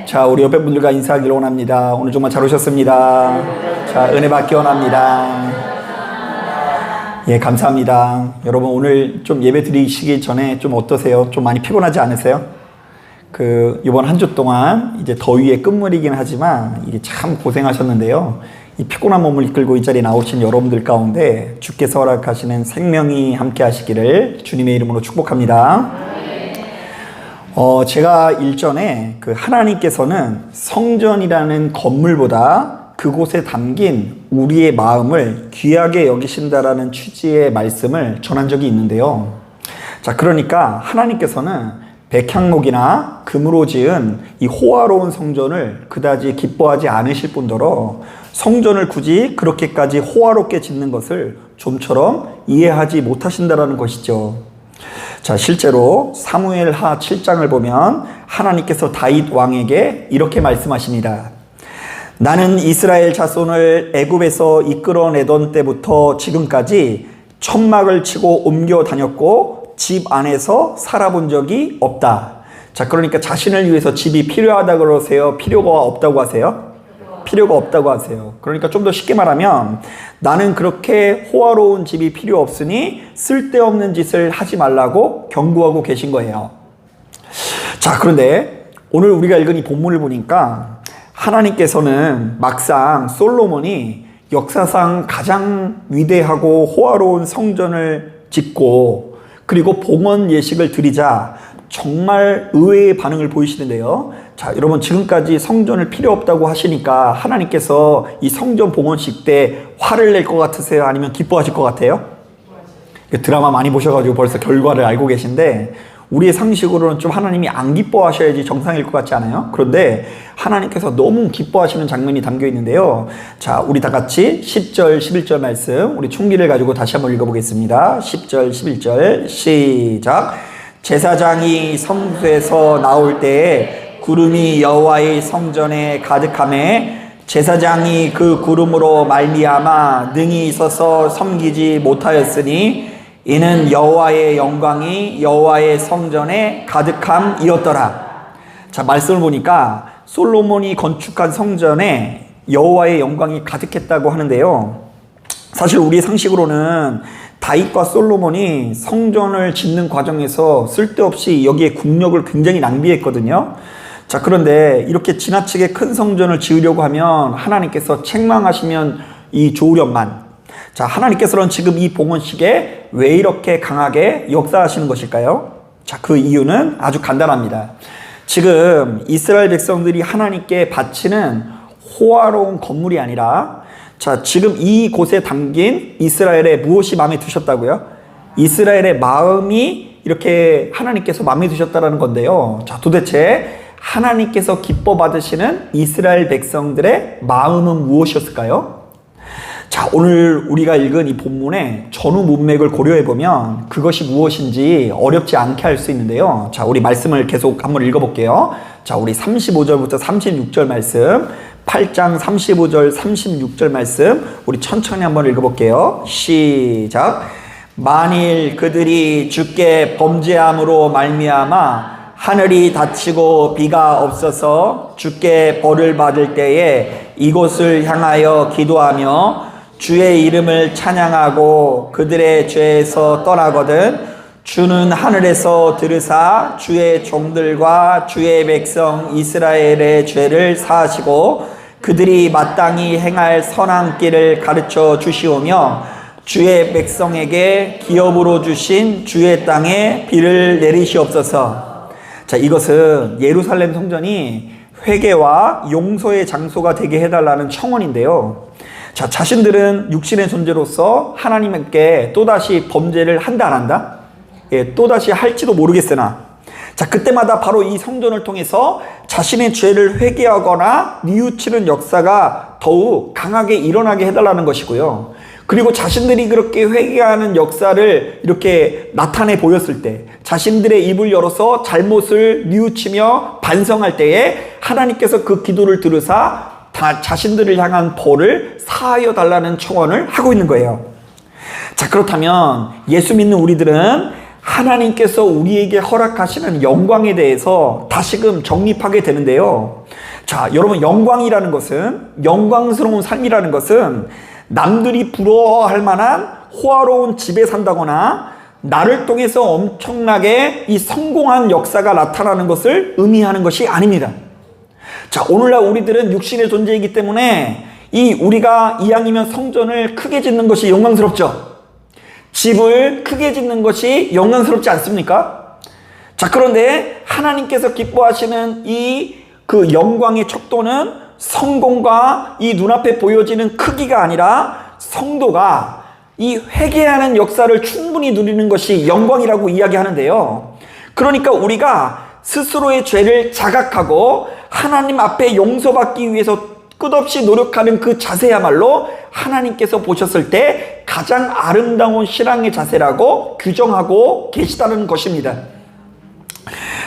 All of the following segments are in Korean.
자, 우리 옆에 분들과 인사하기를 원합니다. 오늘 정말 잘 오셨습니다. 자, 은혜 받기 원합니다. 예, 감사합니다. 여러분, 오늘 좀 예배 드리시기 전에 좀 어떠세요? 좀 많이 피곤하지 않으세요? 이번 한 주 동안 이제 더위의 끝물이긴 하지만 이게 참 고생하셨는데요. 이 피곤한 몸을 이끌고 이 자리에 나오신 여러분들 가운데 주께서 허락하시는 생명이 함께 하시기를 주님의 이름으로 축복합니다. 제가 일전에 하나님께서는 성전이라는 건물보다 그곳에 담긴 우리의 마음을 귀하게 여기신다라는 취지의 말씀을 전한 적이 있는데요. 자, 그러니까 하나님께서는 백향목이나 금으로 지은 이 호화로운 성전을 그다지 기뻐하지 않으실 뿐더러 성전을 굳이 그렇게까지 호화롭게 짓는 것을 좀처럼 이해하지 못하신다라는 것이죠. 자, 실제로 사무엘하 7장을 보면 하나님께서 다윗 왕에게 이렇게 말씀하십니다. 나는 이스라엘 자손을 애굽에서 이끌어내던 때부터 지금까지 천막을 치고 옮겨 다녔고 집 안에서 살아본 적이 없다. 자, 그러니까 자신을 위해서 집이 필요하다 그러세요? 필요가 없다고 하세요? 필요가 없다고 하세요. 그러니까 좀 더 쉽게 말하면 나는 그렇게 호화로운 집이 필요 없으니 쓸데없는 짓을 하지 말라고 경고하고 계신 거예요. 자, 그런데 오늘 우리가 읽은 이 본문을 보니까 하나님께서는 막상 솔로몬이 역사상 가장 위대하고 호화로운 성전을 짓고 그리고 봉헌 예식을 드리자 정말 의외의 반응을 보이시는데요. 자, 여러분, 지금까지 성전을 필요 없다고 하시니까 하나님께서 이 성전 봉헌식 때 화를 낼 것 같으세요? 아니면 기뻐하실 것 같아요? 드라마 많이 보셔가지고 벌써 결과를 알고 계신데 우리의 상식으로는 좀 하나님이 안 기뻐하셔야지 정상일 것 같지 않아요? 그런데 하나님께서 너무 기뻐하시는 장면이 담겨 있는데요. 자, 우리 다 같이 10절, 11절 말씀 우리 총기를 가지고 다시 한번 읽어보겠습니다. 10절, 11절 시작. 제사장이 성소에서 나올 때에 구름이 여호와의 성전에 가득하매 제사장이 그 구름으로 말미암아 능히 있어서 섬기지 못하였으니 이는 여호와의 영광이 여호와의 성전에 가득함이었더라. 자, 말씀을 보니까 솔로몬이 건축한 성전에 여호와의 영광이 가득했다고 하는데요. 사실 우리의 상식으로는 다윗과 솔로몬이 성전을 짓는 과정에서 쓸데없이 여기에 국력을 굉장히 낭비했거든요. 자, 그런데 이렇게 지나치게 큰 성전을 지으려고 하면 하나님께서 책망하시면 이 좋으련만. 자, 하나님께서는 지금 이 봉헌식에 왜 이렇게 강하게 역사하시는 것일까요? 자, 그 이유는 아주 간단합니다. 지금 이스라엘 백성들이 하나님께 바치는 호화로운 건물이 아니라 자, 지금 이곳에 담긴 이스라엘의 무엇이 마음에 드셨다고요? 이스라엘의 마음이 이렇게 하나님께서 마음에 드셨다는 건데요. 자, 도대체 하나님께서 기뻐 받으시는 이스라엘 백성들의 마음은 무엇이었을까요? 자, 오늘 우리가 읽은 이 본문의 전후 문맥을 고려해 보면 그것이 무엇인지 어렵지 않게 할 수 있는데요. 자, 우리 말씀을 계속 한번 읽어볼게요. 자, 우리 35절부터 36절 말씀, 8장 35절 36절 말씀 우리 천천히 한번 읽어볼게요. 시작. 만일 그들이 주께 범죄함으로 말미암아 하늘이 닫히고 비가 없어서 주께 벌을 받을 때에 이곳을 향하여 기도하며 주의 이름을 찬양하고 그들의 죄에서 떠나거든 주는 하늘에서 들으사 주의 종들과 주의 백성 이스라엘의 죄를 사하시고 그들이 마땅히 행할 선한 길을 가르쳐 주시오며 주의 백성에게 기업으로 주신 주의 땅에 비를 내리시옵소서. 자, 이것은 예루살렘 성전이 회개와 용서의 장소가 되게 해달라는 청원인데요. 자, 자신들은 육신의 존재로서 하나님께 또다시 범죄를 한다 안 한다? 예, 또다시 할지도 모르겠으나 자, 그때마다 바로 이 성전을 통해서 자신의 죄를 회개하거나 뉘우치는 역사가 더욱 강하게 일어나게 해달라는 것이고요. 그리고 자신들이 그렇게 회개하는 역사를 이렇게 나타내 보였을 때 자신들의 입을 열어서 잘못을 뉘우치며 반성할 때에 하나님께서 그 기도를 들으사 다 자신들을 향한 벌을 사하여 달라는 청원을 하고 있는 거예요. 자, 그렇다면 예수 믿는 우리들은 하나님께서 우리에게 허락하시는 영광에 대해서 다시금 정립하게 되는데요. 자, 여러분, 영광이라는 것은, 영광스러운 삶이라는 것은 남들이 부러워할 만한 호화로운 집에 산다거나 나를 통해서 엄청나게 이 성공한 역사가 나타나는 것을 의미하는 것이 아닙니다. 자, 오늘날 우리들은 육신의 존재이기 때문에 우리가 이왕이면 성전을 크게 짓는 것이 영광스럽죠. 집을 크게 짓는 것이 영광스럽지 않습니까? 자, 그런데 하나님께서 기뻐하시는 그 영광의 척도는 성공과 이 눈앞에 보여지는 크기가 아니라 성도가 이 회개하는 역사를 충분히 누리는 것이 영광이라고 이야기하는데요. 그러니까 우리가 스스로의 죄를 자각하고 하나님 앞에 용서받기 위해서 끝없이 노력하는 그 자세야말로 하나님께서 보셨을 때 가장 아름다운 신앙의 자세라고 규정하고 계시다는 것입니다.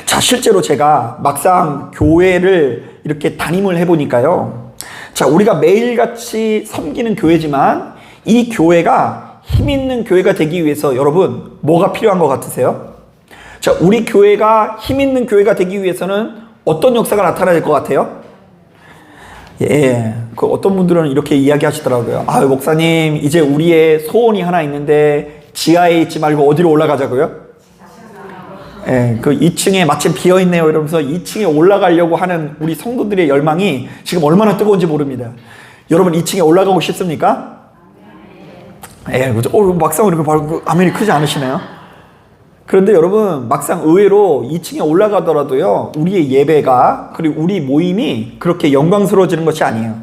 자, 실제로 제가 막상 교회를 이렇게 담임을 해보니까요. 자, 우리가 매일같이 섬기는 교회지만 이 교회가 힘있는 교회가 되기 위해서 여러분, 뭐가 필요한 것 같으세요? 자, 우리 교회가 힘있는 교회가 되기 위해서는 어떤 역사가 나타나야 될 것 같아요? 예, 그 어떤 분들은 이렇게 이야기하시더라고요. 아, 목사님, 이제 우리의 소원이 하나 있는데 지하에 있지 말고 어디로 올라가자고요? 예, 그 2층에 마침 비어있네요 이러면서 2층에 올라가려고 하는 우리 성도들의 열망이 지금 얼마나 뜨거운지 모릅니다. 여러분, 2층에 올라가고 싶습니까? 예, 그죠? 막상 이렇게 바로 아멘이 크지 않으시나요? 그런데 여러분, 막상 의외로 2층에 올라가더라도요, 우리의 예배가, 그리고 우리 모임이 그렇게 영광스러워지는 것이 아니에요.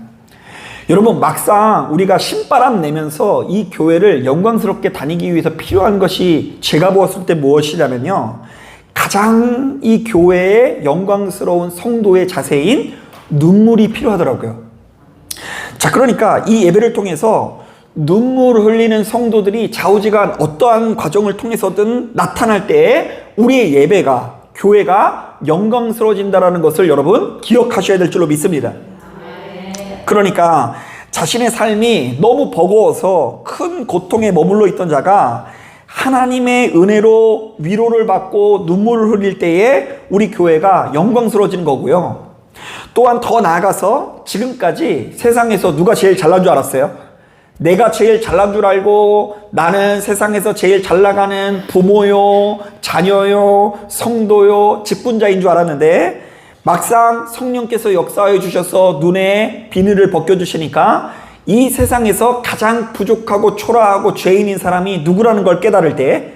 여러분, 막상 우리가 신바람 내면서 이 교회를 영광스럽게 다니기 위해서 필요한 것이 제가 보았을 때 무엇이냐면요, 가장 이 교회의 영광스러운 성도의 자세인 눈물이 필요하더라고요. 자, 그러니까 이 예배를 통해서 눈물을 흘리는 성도들이 좌우지간 어떠한 과정을 통해서든 나타날 때 우리의 예배가, 교회가 영광스러워진다는 것을 여러분 기억하셔야 될 줄로 믿습니다. 그러니까 자신의 삶이 너무 버거워서 큰 고통에 머물러 있던 자가 하나님의 은혜로 위로를 받고 눈물을 흘릴 때에 우리 교회가 영광스러워지는 거고요. 또한 더 나아가서 지금까지 세상에서 누가 제일 잘난 줄 알았어요? 내가 제일 잘난 줄 알고 나는 세상에서 제일 잘 나가는 부모요, 자녀요, 성도요, 직분자인 줄 알았는데 막상 성령께서 역사해 주셔서 눈에 비늘을 벗겨주시니까 이 세상에서 가장 부족하고 초라하고 죄인인 사람이 누구라는 걸 깨달을 때,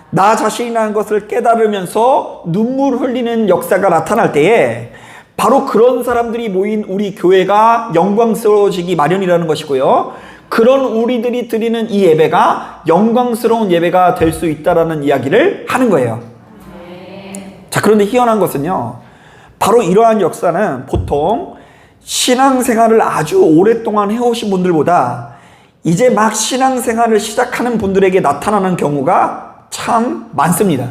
나 자신이라는 것을 깨달으면서 눈물 흘리는 역사가 나타날 때에 바로 그런 사람들이 모인 우리 교회가 영광스러워지기 마련이라는 것이고요. 그런 우리들이 드리는 이 예배가 영광스러운 예배가 될 수 있다는 이야기를 하는 거예요. 자, 그런데 희한한 것은요, 바로 이러한 역사는 보통 신앙생활을 아주 오랫동안 해오신 분들보다 이제 막 신앙생활을 시작하는 분들에게 나타나는 경우가 참 많습니다.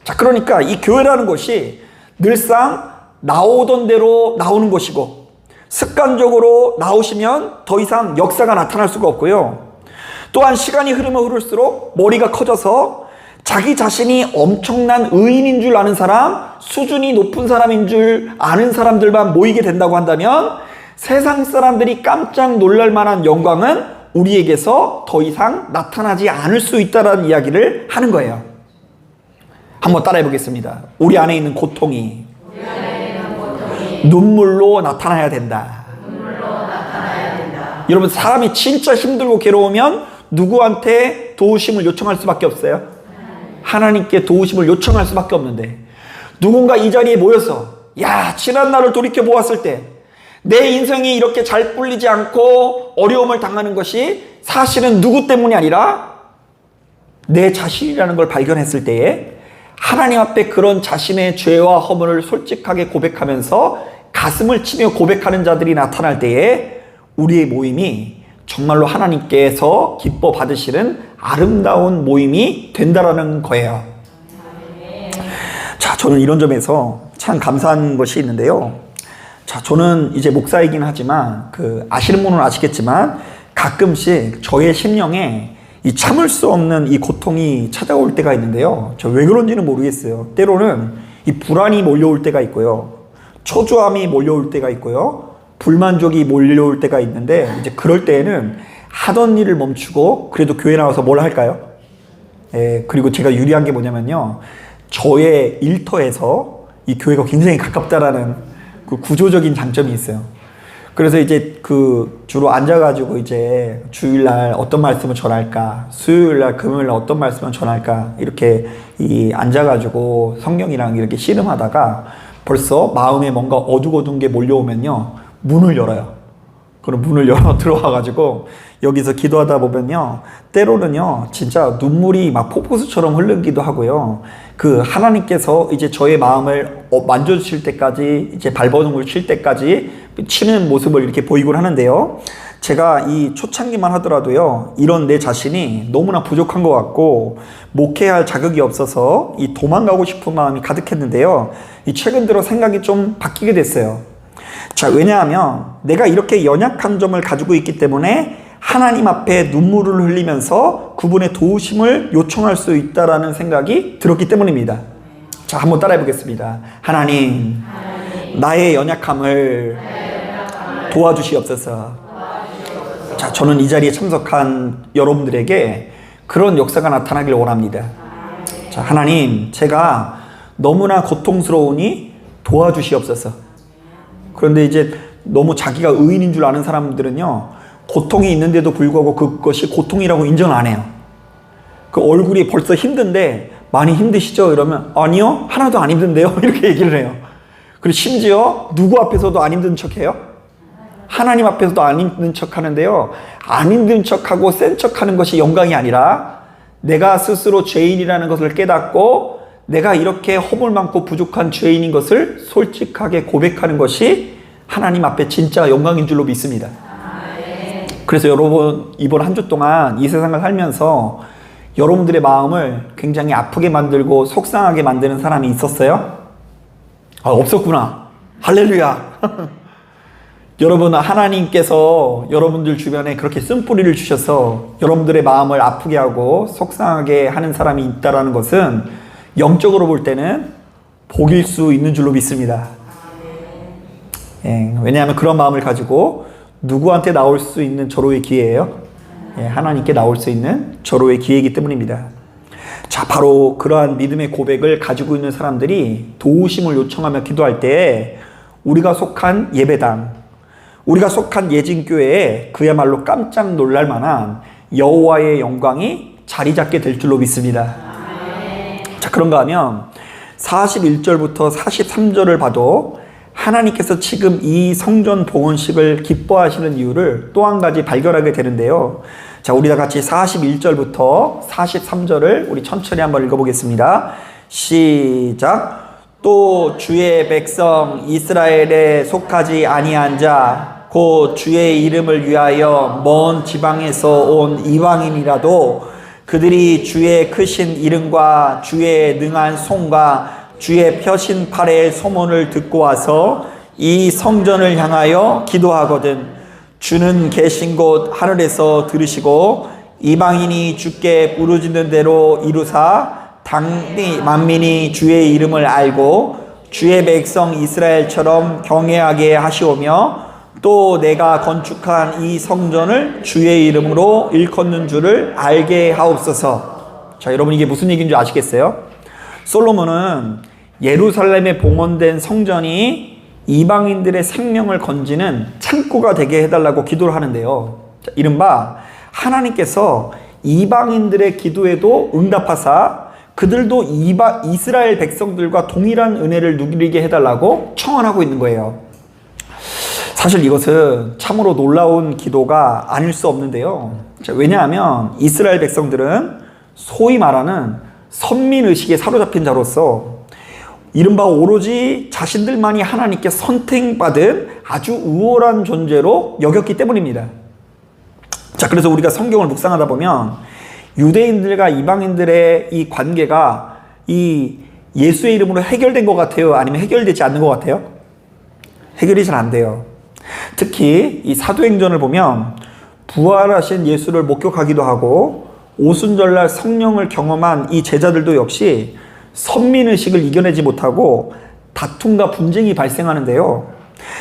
자, 그러니까 이 교회라는 것이 늘상 나오던 대로 나오는 것이고, 습관적으로 나오시면 더 이상 역사가 나타날 수가 없고요. 또한 시간이 흐르면 흐를수록 머리가 커져서 자기 자신이 엄청난 의인인 줄 아는 사람, 수준이 높은 사람인 줄 아는 사람들만 모이게 된다고 한다면 세상 사람들이 깜짝 놀랄 만한 영광은 우리에게서 더 이상 나타나지 않을 수 있다는 이야기를 하는 거예요. 한번 따라해 보겠습니다. 우리 안에 있는 고통이 눈물로 나타나야 된다. 여러분, 사람이 진짜 힘들고 괴로우면 누구한테 도우심을 요청할 수밖에 없어요? 하나님께 도우심을 요청할 수밖에 없는데, 누군가 이 자리에 모여서 야, 지난 날을 돌이켜 보았을 때 내 인생이 이렇게 잘 풀리지 않고 어려움을 당하는 것이 사실은 누구 때문이 아니라 내 자신이라는 걸 발견했을 때에 하나님 앞에 그런 자신의 죄와 허물을 솔직하게 고백하면서 가슴을 치며 고백하는 자들이 나타날 때에 우리의 모임이 정말로 하나님께서 기뻐 받으시는 아름다운 모임이 된다라는 거예요. 자, 저는 이런 점에서 참 감사한 것이 있는데요. 자, 저는 이제 목사이긴 하지만 아시는 분은 아시겠지만 가끔씩 저의 심령에 이 참을 수 없는 이 고통이 찾아올 때가 있는데요. 저 왜 그런지는 모르겠어요. 때로는 이 불안이 몰려올 때가 있고요. 초조함이 몰려올 때가 있고요. 불만족이 몰려올 때가 있는데, 이제 그럴 때에는 하던 일을 멈추고 그래도 교회 나와서 뭘 할까요? 그리고 제가 유리한 게 뭐냐면요. 저의 일터에서 이 교회가 굉장히 가깝다라는 그 구조적인 장점이 있어요. 그래서 이제 그 주로 앉아가지고 이제 주일날 어떤 말씀을 전할까, 수요일날, 금요일날 어떤 말씀을 전할까, 이렇게 이 앉아가지고 성경이랑 이렇게 씨름하다가 벌써 마음에 뭔가 어두워둔 게 몰려오면요, 문을 열어요. 그럼 문을 열어 들어와가지고 여기서 기도하다 보면요, 때로는요 진짜 눈물이 막 폭포수처럼 흐르기도 하고요. 그 하나님께서 이제 저의 마음을 만져주실 때까지, 이제 발버둥을 칠 때까지 치는 모습을 이렇게 보이곤 하는데요. 제가 이 초창기만 하더라도요, 이런 내 자신이 너무나 부족한 것 같고 목회할 자격이 없어서 이 도망가고 싶은 마음이 가득했는데요. 이 최근 들어 생각이 좀 바뀌게 됐어요. 자, 왜냐하면 내가 이렇게 연약한 점을 가지고 있기 때문에 하나님 앞에 눈물을 흘리면서 그분의 도우심을 요청할 수 있다라는 생각이 들었기 때문입니다. 자, 한번 따라해 보겠습니다. 하나님, 나의 연약함을 도와주시옵소서. 자, 저는 이 자리에 참석한 여러분들에게 그런 역사가 나타나길 원합니다. 자, 하나님, 제가 너무나 고통스러우니 도와주시옵소서. 그런데 이제 너무 자기가 의인인 줄 아는 사람들은요, 고통이 있는데도 불구하고 그것이 고통이라고 인정 안 해요. 그 얼굴이 벌써 힘든데 많이 힘드시죠? 이러면 아니요, 하나도 안 힘든데요? 이렇게 얘기를 해요. 그리고 심지어 누구 앞에서도 안 힘든 척해요? 하나님 앞에서도 안 힘든 척 하는데요, 안 힘든 척하고 센 척하는 것이 영광이 아니라 내가 스스로 죄인이라는 것을 깨닫고 내가 이렇게 허물 많고 부족한 죄인인 것을 솔직하게 고백하는 것이 하나님 앞에 진짜 영광인 줄로 믿습니다. 그래서 여러분, 이번 한 주 동안 이 세상을 살면서 여러분들의 마음을 굉장히 아프게 만들고 속상하게 만드는 사람이 있었어요? 아, 없었구나. 할렐루야. 여러분, 하나님께서 여러분들 주변에 그렇게 쓴뿌리를 주셔서 여러분들의 마음을 아프게 하고 속상하게 하는 사람이 있다는 것은 영적으로 볼 때는 복일 수 있는 줄로 믿습니다. 왜냐하면 그런 마음을 가지고 누구한테 나올 수 있는 절호의 기회예요? 하나님께 나올 수 있는 절호의 기회이기 때문입니다. 자, 바로 그러한 믿음의 고백을 가지고 있는 사람들이 도우심을 요청하며 기도할 때 우리가 속한 예배당, 우리가 속한 예진교회에 그야말로 깜짝 놀랄 만한 여호와의 영광이 자리 잡게 될 줄로 믿습니다. 자, 그런가 하면 41절부터 43절을 봐도 하나님께서 지금 이 성전 봉헌식을 기뻐하시는 이유를 또 한 가지 발견하게 되는데요. 자, 우리 다 같이 41절부터 43절을 우리 천천히 한번 읽어보겠습니다. 시작. 또 주의 백성 이스라엘에 속하지 아니한 자, 곧 주의 이름을 위하여 먼 지방에서 온 이방인이라도 그들이 주의 크신 이름과 주의 능한 손과 주의 펴신 팔의 소문을 듣고 와서 이 성전을 향하여 기도하거든 주는 계신 곳 하늘에서 들으시고 이방인이 주께 부르짖는 대로 이루사 당리 만민이 주의 이름을 알고 주의 백성 이스라엘처럼 경외하게 하시오며 또 내가 건축한 이 성전을 주의 이름으로 일컫는 줄을 알게 하옵소서. 자, 여러분, 이게 무슨 얘기인 줄 아시겠어요? 솔로몬은 예루살렘에 봉헌된 성전이 이방인들의 생명을 건지는 창고가 되게 해달라고 기도를 하는데요. 자, 이른바 하나님께서 이방인들의 기도에도 응답하사 그들도 이스라엘 백성들과 동일한 은혜를 누리게 해달라고 청원하고 있는 거예요. 사실 이것은 참으로 놀라운 기도가 아닐 수 없는데요. 자, 왜냐하면 이스라엘 백성들은 소위 말하는 선민의식에 사로잡힌 자로서 이른바 오로지 자신들만이 하나님께 선택받은 아주 우월한 존재로 여겼기 때문입니다. 자, 그래서 우리가 성경을 묵상하다 보면 유대인들과 이방인들의 이 관계가 이 예수의 이름으로 해결된 것 같아요? 아니면 해결되지 않는 것 같아요? 해결이 잘 안 돼요. 특히 이 사도행전을 보면 부활하신 예수를 목격하기도 하고 오순절날 성령을 경험한 이 제자들도 역시 선민의식을 이겨내지 못하고 다툼과 분쟁이 발생하는데요.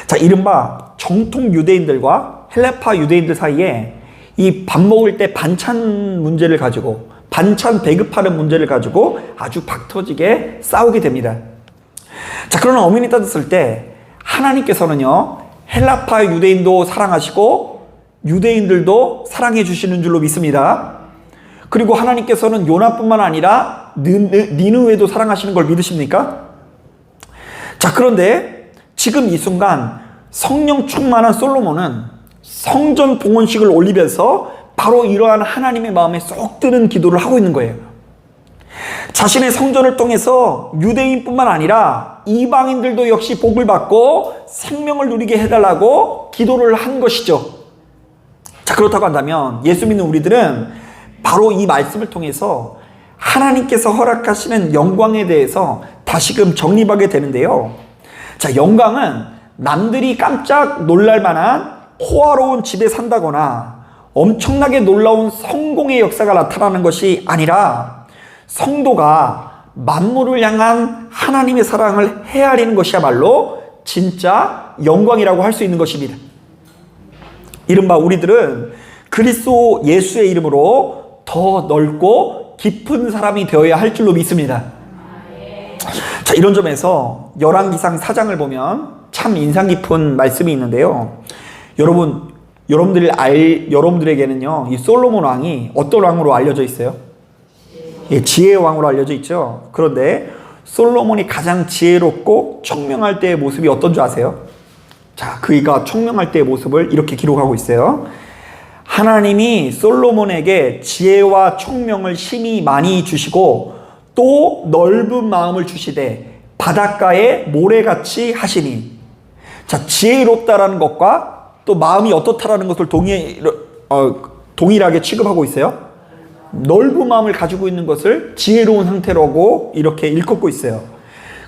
자, 이른바 정통 유대인들과 헬라파 유대인들 사이에 이 밥 먹을 때 반찬 문제를 가지고, 반찬 배급하는 문제를 가지고 아주 박터지게 싸우게 됩니다. 자, 그러나 엄연히 따졌을 때 하나님께서는요, 헬라파 유대인도 사랑하시고 유대인들도 사랑해 주시는 줄로 믿습니다. 그리고 하나님께서는 요나뿐만 아니라 니느웨도 사랑하시는 걸 믿으십니까? 자, 그런데 지금 이 순간 성령 충만한 솔로몬은 성전 봉헌식을 올리면서 바로 이러한 하나님의 마음에 쏙 드는 기도를 하고 있는 거예요. 자신의 성전을 통해서 유대인뿐만 아니라 이방인들도 역시 복을 받고 생명을 누리게 해달라고 기도를 한 것이죠. 자, 그렇다고 한다면 예수 믿는 우리들은 바로 이 말씀을 통해서 하나님께서 허락하시는 영광에 대해서 다시금 정립하게 되는데요. 자, 영광은 남들이 깜짝 놀랄 만한 호화로운 집에 산다거나 엄청나게 놀라운 성공의 역사가 나타나는 것이 아니라 성도가 만물을 향한 하나님의 사랑을 헤아리는 것이야말로 진짜 영광이라고 할 수 있는 것입니다. 이른바 우리들은 그리스도 예수의 이름으로 더 넓고 깊은 사람이 되어야 할 줄로 믿습니다. 자, 이런 점에서 열왕기상 4장을 보면 참 인상 깊은 말씀이 있는데요. 여러분들에게는요, 이 솔로몬 왕이 어떤 왕으로 알려져 있어요? 예, 지혜의 왕으로 알려져 있죠. 그런데 솔로몬이 가장 지혜롭고 총명할 때의 모습이 어떤 줄 아세요? 자, 그가 총명할 때의 모습을 이렇게 기록하고 있어요. 하나님이 솔로몬에게 지혜와 총명을 심히 많이 주시고 또 넓은 마음을 주시되 바닷가에 모래같이 하시니. 자, 지혜롭다라는 것과 또 마음이 어떻다라는 것을 동일하게 취급하고 있어요. 넓은 마음을 가지고 있는 것을 지혜로운 상태라고 이렇게 일컫고 있어요.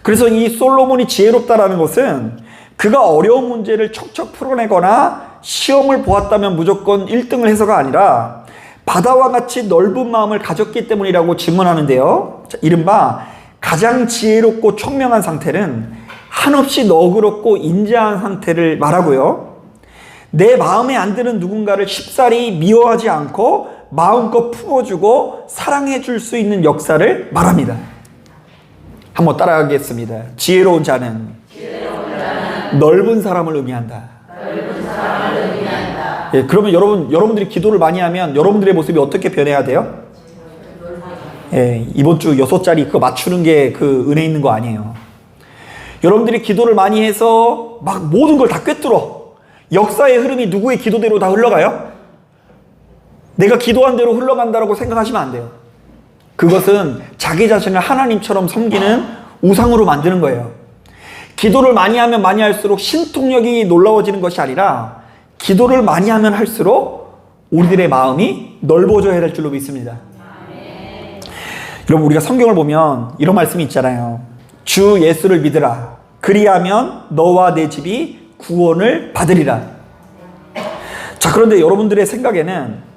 그래서 이 솔로몬이 지혜롭다라는 것은 그가 어려운 문제를 척척 풀어내거나 시험을 보았다면 무조건 1등을 해서가 아니라 바다와 같이 넓은 마음을 가졌기 때문이라고 증언하는데요. 자, 이른바 가장 지혜롭고 총명한 상태는 한없이 너그럽고 인자한 상태를 말하고요. 내 마음에 안 드는 누군가를 쉽사리 미워하지 않고 마음껏 품어주고 사랑해줄 수 있는 역사를 말합니다. 한번 따라하겠습니다. 지혜로운 자는 넓은 사람을 의미한다. 예, 그러면 여러분들이 기도를 많이 하면 여러분들의 모습이 어떻게 변해야 돼요? 예, 이번 주 6자리 그거 맞추는 게 그 은혜 있는 거 아니에요. 여러분들이 기도를 많이 해서 막 모든 걸 다 꿰뚫어. 역사의 흐름이 누구의 기도대로 다 흘러가요? 내가 기도한 대로 흘러간다고 생각하시면 안 돼요. 그것은 자기 자신을 하나님처럼 섬기는 우상으로 만드는 거예요. 기도를 많이 하면 많이 할수록 신통력이 놀라워지는 것이 아니라 기도를 많이 하면 할수록 우리들의 마음이 넓어져야 될 줄로 믿습니다. 여러분, 우리가 성경을 보면 이런 말씀이 있잖아요. 주 예수를 믿으라. 그리하면 너와 내 집이 구원을 받으리라. 자, 그런데 여러분들의 생각에는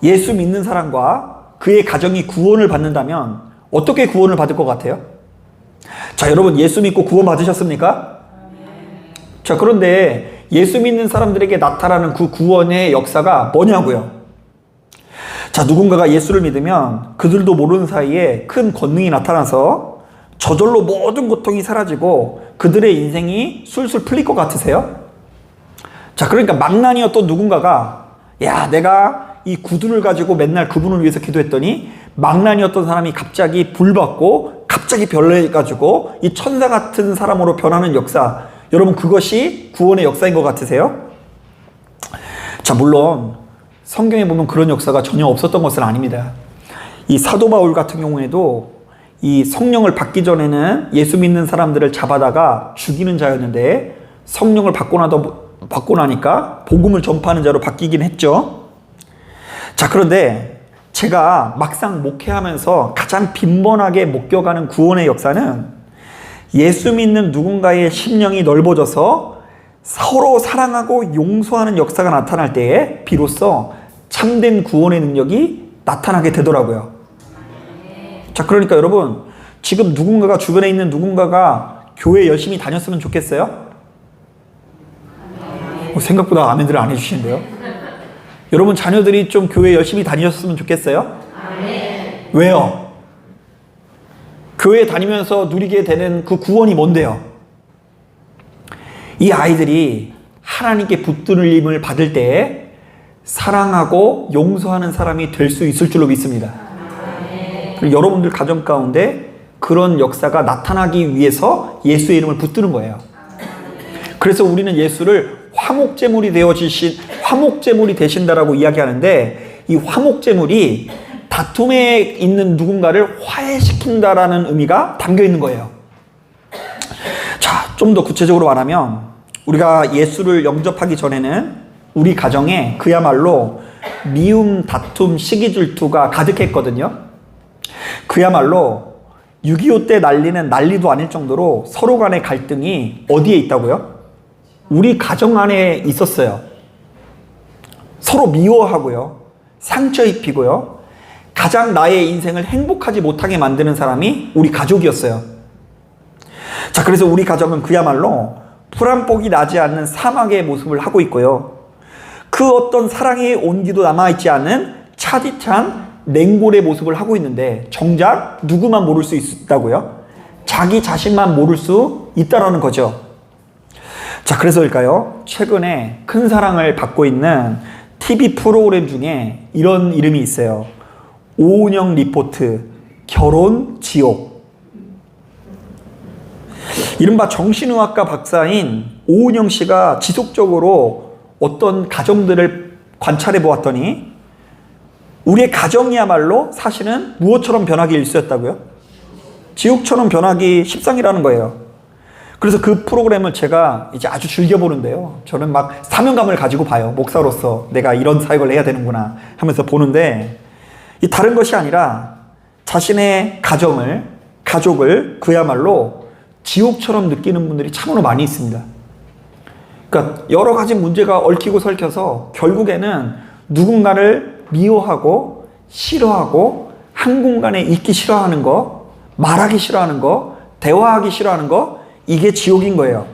예수 믿는 사람과 그의 가정이 구원을 받는다면 어떻게 구원을 받을 것 같아요? 자, 여러분 예수 믿고 구원 받으셨습니까? 자, 그런데 예수 믿는 사람들에게 나타나는 그 구원의 역사가 뭐냐고요? 자, 누군가가 예수를 믿으면 그들도 모르는 사이에 큰 권능이 나타나서 저절로 모든 고통이 사라지고 그들의 인생이 술술 풀릴 것 같으세요? 자, 그러니까 망나니였던 누군가가 야, 내가 이 구두를 가지고 맨날 그분을 위해서 기도했더니 망나니였던 사람이 갑자기 불받고 갑자기 변해가지고 이 천사 같은 사람으로 변하는 역사, 여러분 그것이 구원의 역사인 것 같으세요? 자, 물론 성경에 보면 그런 역사가 전혀 없었던 것은 아닙니다. 이 사도 바울 같은 경우에도 이 성령을 받기 전에는 예수 믿는 사람들을 잡아다가 죽이는 자였는데 성령을 받고 나니까 복음을 전파하는 자로 바뀌긴 했죠. 자, 그런데 제가 막상 목회하면서 가장 빈번하게 목격하는 구원의 역사는 예수 믿는 누군가의 심령이 넓어져서 서로 사랑하고 용서하는 역사가 나타날 때에 비로소 참된 구원의 능력이 나타나게 되더라고요. 자, 그러니까 여러분, 지금 누군가가, 주변에 있는 누군가가 교회 열심히 다녔으면 좋겠어요? 생각보다 아멘들을 안 해주시는데요. 여러분 자녀들이 좀 교회 열심히 다니셨으면 좋겠어요? 왜요? 교회 다니면서 누리게 되는 그 구원이 뭔데요? 이 아이들이 하나님께 붙들림을 받을 때에 사랑하고 용서하는 사람이 될 수 있을 줄로 믿습니다. 그리고 여러분들 가정 가운데 그런 역사가 나타나기 위해서 예수의 이름을 붙드는 거예요. 그래서 우리는 예수를 화목제물이 화목제물이 되신다라고 이야기하는데, 이 화목제물이 다툼에 있는 누군가를 화해시킨다라는 의미가 담겨 있는 거예요. 자, 좀 더 구체적으로 말하면, 우리가 예수를 영접하기 전에는 우리 가정에 그야말로 미움, 다툼, 시기 질투가 가득했거든요. 그야말로 6.25 때 난리는 난리도 아닐 정도로 서로 간의 갈등이 어디에 있다고요? 우리 가정 안에 있었어요. 서로 미워하고요, 상처 입히고요, 가장 나의 인생을 행복하지 못하게 만드는 사람이 우리 가족이었어요. 자, 그래서 우리 가정은 그야말로 풀 한 폭이 나지 않는 사막의 모습을 하고 있고요, 그 어떤 사랑의 온기도 남아있지 않은 차디찬 냉골의 모습을 하고 있는데, 정작 누구만 모를 수 있다고요? 자기 자신만 모를 수 있다라는 거죠. 자, 그래서일까요? 최근에 큰 사랑을 받고 있는 TV 프로그램 중에 이런 이름이 있어요. 오은영 리포트, 결혼 지옥. 이른바 정신의학과 박사인 오은영 씨가 지속적으로 어떤 가정들을 관찰해 보았더니, 우리의 가정이야말로 사실은 무엇처럼 변하기 일쑤였다고요? 지옥처럼 변하기 십상이라는 거예요. 그래서 그 프로그램을 제가 이제 아주 즐겨보는데요, 저는 막 사명감을 가지고 봐요. 목사로서 내가 이런 사역을 해야 되는구나 하면서 보는데, 이 다른 것이 아니라 자신의 가족을 그야말로 지옥처럼 느끼는 분들이 참으로 많이 있습니다. 그러니까 여러 가지 문제가 얽히고 설켜서 결국에는 누군가를 미워하고 싫어하고 한 공간에 있기 싫어하는 거, 말하기 싫어하는 거, 대화하기 싫어하는 거, 이게 지옥인 거예요.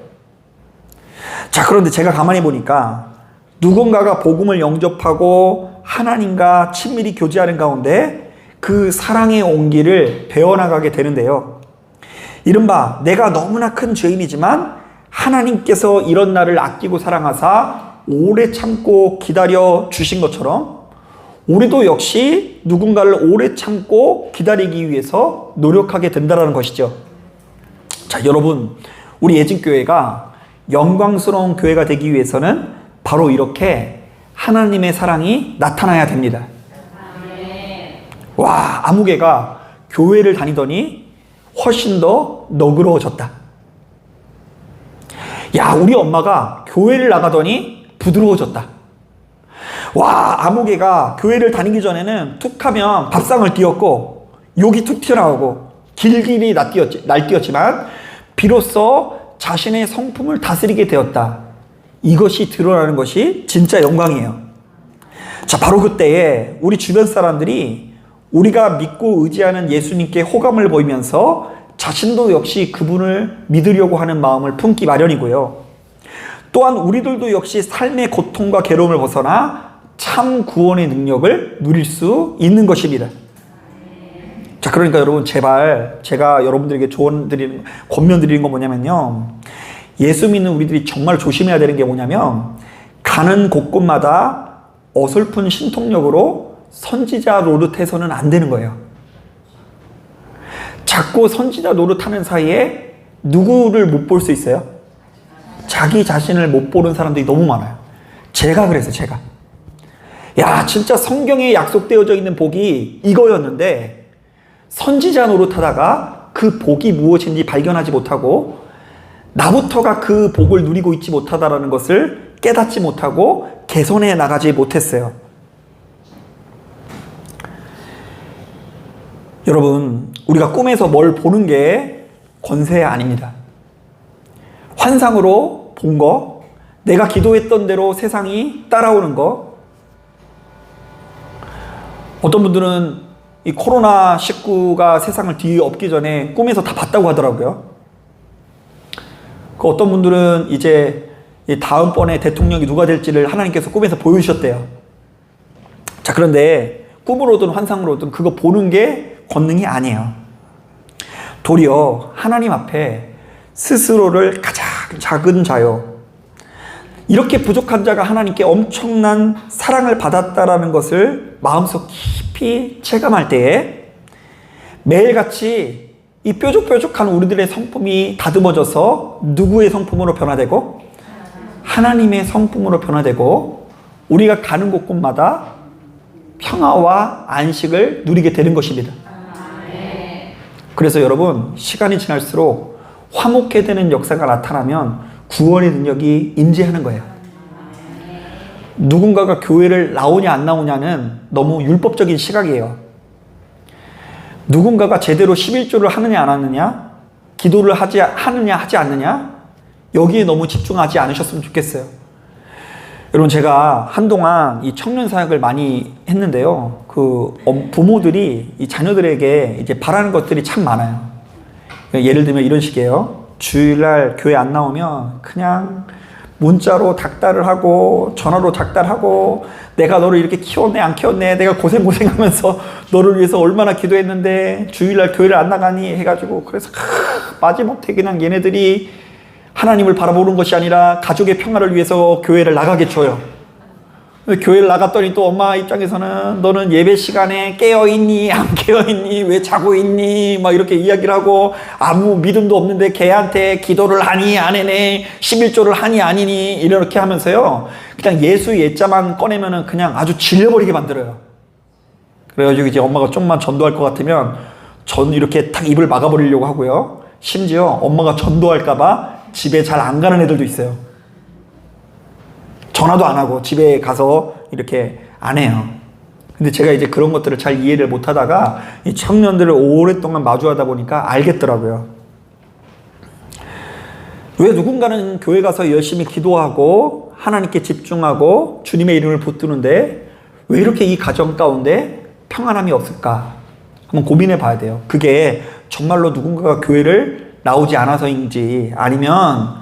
자, 그런데 제가 가만히 보니까 누군가가 복음을 영접하고 하나님과 친밀히 교제하는 가운데 그 사랑의 온기를 배워나가게 되는데요, 이른바 내가 너무나 큰 죄인이지만 하나님께서 이런 나를 아끼고 사랑하사 오래 참고 기다려 주신 것처럼 우리도 역시 누군가를 오래 참고 기다리기 위해서 노력하게 된다는 것이죠. 자, 여러분, 우리 예진교회가 영광스러운 교회가 되기 위해서는 바로 이렇게 하나님의 사랑이 나타나야 됩니다. 와, 아무개가 교회를 다니더니 훨씬 더 너그러워졌다. 야, 우리 엄마가 교회를 나가더니 부드러워졌다. 와, 아무개가 교회를 다니기 전에는 툭 하면 밥상을 띄었고 욕이 툭 튀어나오고 길길이 날뛰었지만 비로소 자신의 성품을 다스리게 되었다. 이것이 드러나는 것이 진짜 영광이에요. 자, 바로 그때에 우리 주변 사람들이 우리가 믿고 의지하는 예수님께 호감을 보이면서 자신도 역시 그분을 믿으려고 하는 마음을 품기 마련이고요, 또한 우리들도 역시 삶의 고통과 괴로움을 벗어나 참 구원의 능력을 누릴 수 있는 것입니다. 자, 그러니까 여러분, 제발 제가 여러분들에게 권면 드리는 건 뭐냐면요, 예수 믿는 우리들이 정말 조심해야 되는 게 뭐냐면, 가는 곳곳마다 어설픈 신통력으로 선지자 노릇해서는 안 되는 거예요. 자꾸 선지자 노릇하는 사이에 누구를 못 볼 수 있어요? 자기 자신을 못 보는 사람들이 너무 많아요. 그래서 제가 야, 진짜 성경에 약속되어져 있는 복이 이거였는데 선지자 노릇하다가 그 복이 무엇인지 발견하지 못하고 나부터가 그 복을 누리고 있지 못하다라는 것을 깨닫지 못하고 개선해 나가지 못했어요. 여러분, 우리가 꿈에서 뭘 보는 게 권세 아닙니다. 환상으로 본 거, 내가 기도했던 대로 세상이 따라오는 거, 어떤 분들은 이 코로나19가 세상을 뒤엎기 전에 꿈에서 다 봤다고 하더라고요. 그 어떤 분들은 이제 다음번에 대통령이 누가 될지를 하나님께서 꿈에서 보여주셨대요. 자, 그런데 꿈으로든 환상으로든 그거 보는 게 권능이 아니에요. 도리어 하나님 앞에 스스로를 가장 작은 자요, 이렇게 부족한 자가 하나님께 엄청난 사랑을 받았다라는 것을 마음속 깊이 체감할 때에 매일같이 이 뾰족뾰족한 우리들의 성품이 다듬어져서 누구의 성품으로 변화되고 하나님의 성품으로 변화되고 우리가 가는 곳곳마다 평화와 안식을 누리게 되는 것입니다. 그래서 여러분, 시간이 지날수록 화목해지는 역사가 나타나면 구원의 능력이 임재하는 거예요. 누군가가 교회를 나오냐 안 나오냐는 너무 율법적인 시각이에요. 누군가가 제대로 11조를 하느냐 안 하느냐, 기도를 하느냐 하지 않느냐, 여기에 너무 집중하지 않으셨으면 좋겠어요. 여러분, 제가 한동안 이 청년 사역을 많이 했는데요. 그 부모들이 이 자녀들에게 이제 바라는 것들이 참 많아요. 예를 들면 이런 식이에요. 주일날 교회 안 나오면 그냥 문자로 닥달을 하고 전화로 닥달하고, 내가 너를 이렇게 키웠네 안 키웠네, 내가 고생하면서 너를 위해서 얼마나 기도했는데 주일날 교회를 안 나가니 해가지고, 그래서 마지못해 그냥 얘네들이 하나님을 바라보는 것이 아니라 가족의 평화를 위해서 교회를 나가게 줘요. 교회를 나갔더니 또 엄마 입장에서는 너는 예배 시간에 깨어있니 안 깨어있니, 왜 자고 있니, 막 이렇게 이야기를 하고, 아무 믿음도 없는데 걔한테 기도를 하니 안 해네, 11조를 하니 아니니, 이렇게 하면서요 그냥 예수 예자만 꺼내면은 그냥 아주 질려버리게 만들어요. 그래가지고 이제 엄마가 좀만 전도할 것 같으면 이렇게 탁 입을 막아버리려고 하고요. 심지어 엄마가 전도할까봐 집에 잘 안 가는 애들도 있어요. 전화도 안 하고 집에 가서 이렇게 안 해요. 근데 제가 이제 그런 것들을 잘 이해를 못 하다가 이 청년들을 오랫동안 마주하다 보니까 알겠더라고요. 왜 누군가는 교회 가서 열심히 기도하고 하나님께 집중하고 주님의 이름을 붙드는데 왜 이렇게 이 가정 가운데 평안함이 없을까? 한번 고민해 봐야 돼요. 그게 정말로 누군가가 교회를 나오지 않아서인지, 아니면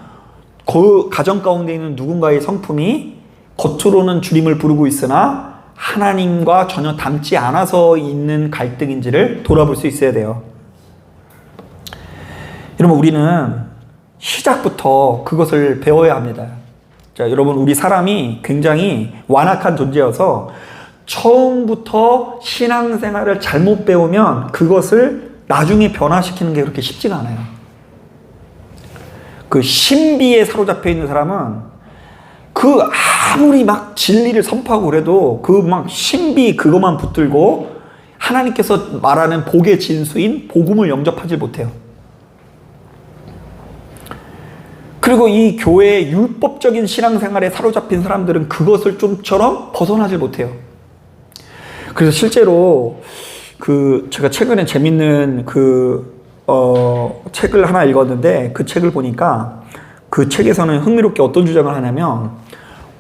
그 가정 가운데 있는 누군가의 성품이 겉으로는 주님을 부르고 있으나 하나님과 전혀 닮지 않아서 있는 갈등인지를 돌아볼 수 있어야 돼요. 여러분, 우리는 시작부터 그것을 배워야 합니다. 자, 여러분, 우리 사람이 굉장히 완악한 존재여서 처음부터 신앙생활을 잘못 배우면 그것을 나중에 변화시키는 게 그렇게 쉽지가 않아요. 그 신비에 사로잡혀 있는 사람은 그 아무리 막 진리를 선포하고 그래도 그 막 신비 그것만 붙들고 하나님께서 말하는 복의 진수인 복음을 영접하지 못해요. 그리고 이 교회의 율법적인 신앙생활에 사로잡힌 사람들은 그것을 좀처럼 벗어나질 못해요. 그래서 실제로 제가 최근에 재밌는 책을 하나 읽었는데, 그 책을 보니까 그 책에서는 흥미롭게 어떤 주장을 하냐면,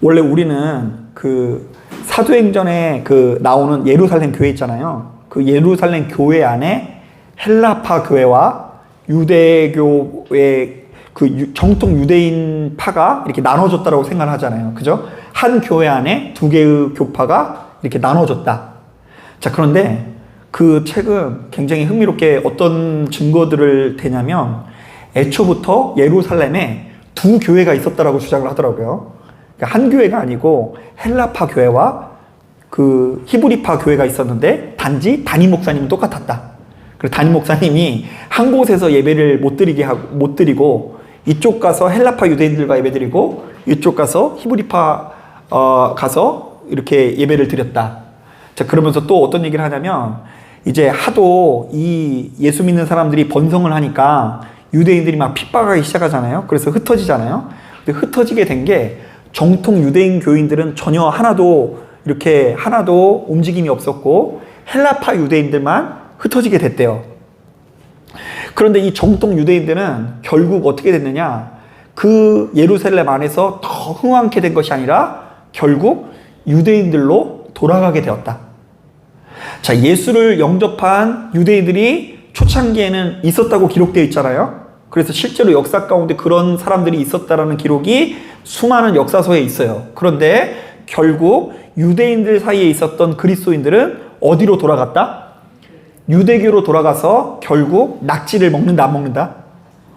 원래 우리는 사도행전에 나오는 예루살렘 교회 있잖아요. 그 예루살렘 교회 안에 헬라파 교회와 유대교의 정통 유대인 파가 이렇게 나눠졌다고 생각을 하잖아요. 그죠? 한 교회 안에 두 개의 교파가 이렇게 나눠졌다. 자, 그런데 그 책은 굉장히 흥미롭게 어떤 증거들을 대냐면, 애초부터 예루살렘에 두 교회가 있었다라고 주장을 하더라고요. 그러니까 한 교회가 아니고 헬라파 교회와 히브리파 교회가 있었는데 단지 담임 목사님은 똑같았다. 그래서 담임 목사님이 한 곳에서 예배를 못 드리고 이쪽 가서 헬라파 유대인들과 예배 드리고 이쪽 가서 히브리파 가서 이렇게 예배를 드렸다. 자, 그러면서 또 어떤 얘기를 하냐면, 이제 하도 이 예수 믿는 사람들이 번성을 하니까 유대인들이 막 핍박하기 시작하잖아요. 그래서 흩어지잖아요. 근데 흩어지게 된 게 정통 유대인 교인들은 전혀 하나도 움직임이 없었고 헬라파 유대인들만 흩어지게 됐대요. 그런데 이 정통 유대인들은 결국 어떻게 됐느냐? 그 예루살렘 안에서 더 흥왕케 된 것이 아니라 결국 유대인들로 돌아가게 되었다. 자, 예수를 영접한 유대인들이 초창기에는 있었다고 기록되어 있잖아요. 그래서 실제로 역사 가운데 그런 사람들이 있었다라는 기록이 수많은 역사서에 있어요. 그런데 결국 유대인들 사이에 있었던 그리스도인들은 어디로 돌아갔다? 유대교로 돌아가서 결국 낙지를 먹는다, 안 먹는다?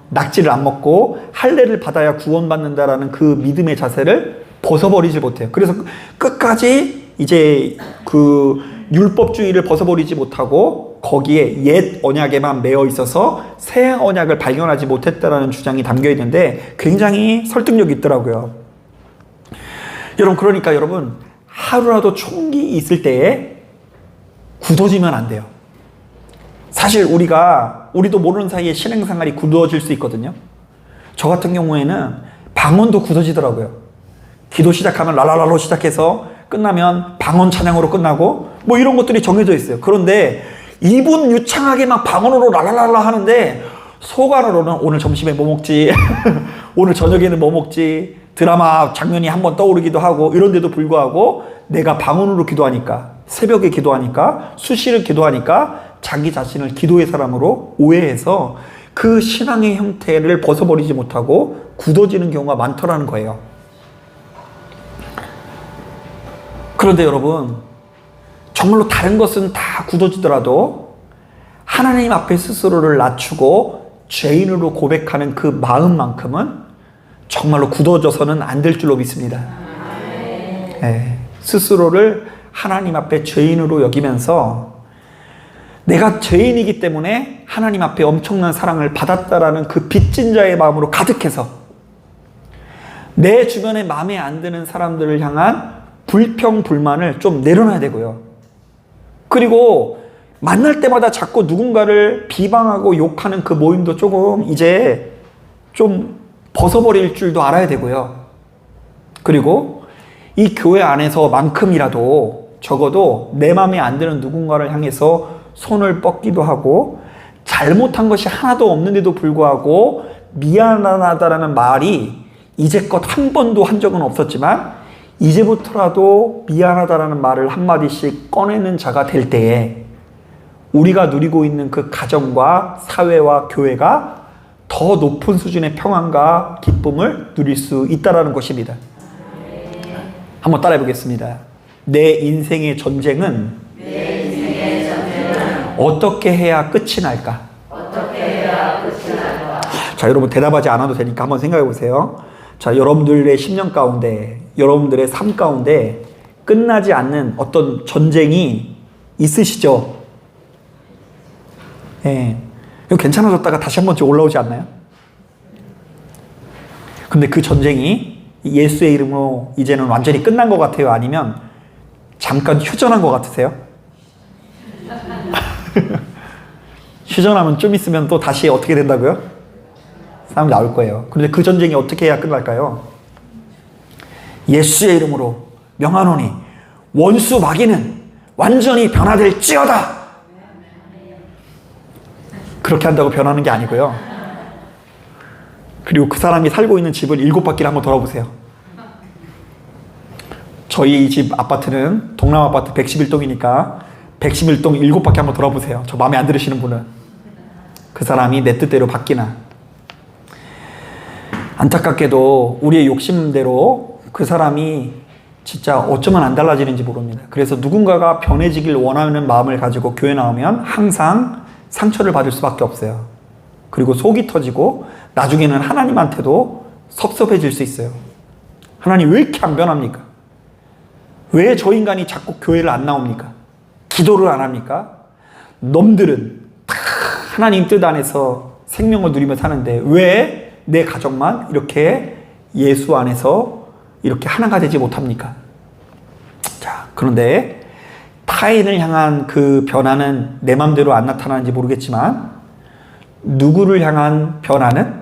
낙지를 안 먹고 할례를 받아야 구원받는다라는 그 믿음의 자세를 벗어버리지 못해요. 그래서 끝까지 이제 그 율법주의를 벗어버리지 못하고 거기에 옛 언약에만 매여 있어서 새 언약을 발견하지 못했다라는 주장이 담겨 있는데 굉장히 설득력이 있더라고요. 여러분, 그러니까 여러분, 하루라도 총기 있을 때에 굳어지면 안 돼요. 사실 우리도 모르는 사이에 신앙생활이 굳어질 수 있거든요. 저 같은 경우에는 방언도 굳어지더라고요. 기도 시작하면 랄랄랄로 시작해서 끝나면 방언 찬양으로 끝나고 뭐 이런 것들이 정해져 있어요. 그런데 이분 유창하게 막 방언으로 랄랄랄라 하는데 속 안으로는 오늘 점심에 뭐 먹지? 오늘 저녁에는 뭐 먹지? 드라마 장면이 한번 떠오르기도 하고 이런데도 불구하고 내가 방언으로 기도하니까, 새벽에 기도하니까, 수시를 기도하니까 자기 자신을 기도의 사람으로 오해해서 그 신앙의 형태를 벗어버리지 못하고 굳어지는 경우가 많더라는 거예요. 그런데 여러분, 정말로 다른 것은 다 굳어지더라도 하나님 앞에 스스로를 낮추고 죄인으로 고백하는 그 마음만큼은 정말로 굳어져서는 안 될 줄로 믿습니다. 네, 스스로를 하나님 앞에 죄인으로 여기면서 내가 죄인이기 때문에 하나님 앞에 엄청난 사랑을 받았다라는 그 빚진 자의 마음으로 가득해서 내 주변에 마음에 안 드는 사람들을 향한 불평, 불만을 좀 내려놔야 되고요. 그리고 만날 때마다 자꾸 누군가를 비방하고 욕하는 그 모임도 조금 이제 좀 벗어버릴 줄도 알아야 되고요. 그리고 이 교회 안에서만큼이라도 적어도 내 마음에 안 드는 누군가를 향해서 손을 뻗기도 하고 잘못한 것이 하나도 없는데도 불구하고 미안하다라는 말이 이제껏 한 번도 한 적은 없었지만 이제부터라도 미안하다라는 말을 한마디씩 꺼내는 자가 될 때에 우리가 누리고 있는 그 가정과 사회와 교회가 더 높은 수준의 평안과 기쁨을 누릴 수 있다는 것입니다. 한번 따라해 보겠습니다. 내 인생의 전쟁은 어떻게 해야 끝이 날까? 자, 여러분 대답하지 않아도 되니까 한번 생각해 보세요. 자, 여러분들의 10년 가운데, 여러분들의 삶 가운데 끝나지 않는 어떤 전쟁이 있으시죠? 예. 이거 괜찮아졌다가 다시 한 번씩 올라오지 않나요? 근데 그 전쟁이 예수의 이름으로 이제는 완전히 끝난 것 같아요? 아니면 잠깐 휴전한 것 같으세요? 휴전하면 좀 있으면 또 다시 어떻게 된다고요? 싸움이 나올 거예요. 그런데 그 전쟁이 어떻게 해야 끝날까요? 예수의 이름으로 명하노니 원수 마귀는 완전히 변화될지어다. 그렇게 한다고 변하는 게 아니고요. 그리고 그 사람이 살고 있는 집을 7바퀴를 한번 돌아보세요. 저희 집 아파트는 동남 아파트 111동이니까 111동 7바퀴 한번 돌아보세요. 저 마음에 안 들으시는 분은. 그 사람이 내 뜻대로 바뀌나. 안타깝게도 우리의 욕심대로 그 사람이 진짜 어쩌면 안 달라지는지 모릅니다. 그래서 누군가가 변해지길 원하는 마음을 가지고 교회 나오면 항상 상처를 받을 수밖에 없어요. 그리고 속이 터지고 나중에는 하나님한테도 섭섭해질 수 있어요. 하나님 왜 이렇게 안 변합니까? 왜 저 인간이 자꾸 교회를 안 나옵니까? 기도를 안 합니까? 놈들은 다 하나님 뜻 안에서 생명을 누리며 사는데 왜 내 가정만 이렇게 예수 안에서 이렇게 하나가 되지 못합니까? 자, 그런데 타인을 향한 그 변화는 내 맘대로 안 나타나는지 모르겠지만 누구를 향한 변화는,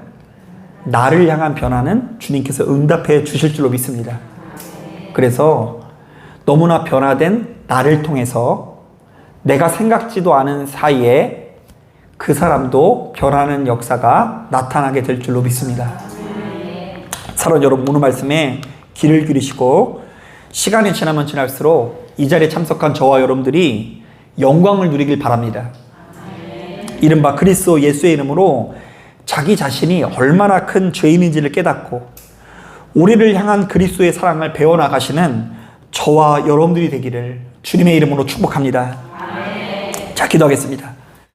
나를 향한 변화는 주님께서 응답해 주실 줄로 믿습니다. 그래서 너무나 변화된 나를 통해서 내가 생각지도 않은 사이에 그 사람도 변하는 역사가 나타나게 될 줄로 믿습니다. 사랑하는 여러분, 오늘 말씀에 귀를 기울이시고 시간이 지나면 지날수록 이 자리에 참석한 저와 여러분들이 영광을 누리길 바랍니다. 이른바 그리스도 예수의 이름으로 자기 자신이 얼마나 큰 죄인인지를 깨닫고 우리를 향한 그리스도의 사랑을 배워나가시는 저와 여러분들이 되기를 주님의 이름으로 축복합니다. 자, 기도하겠습니다.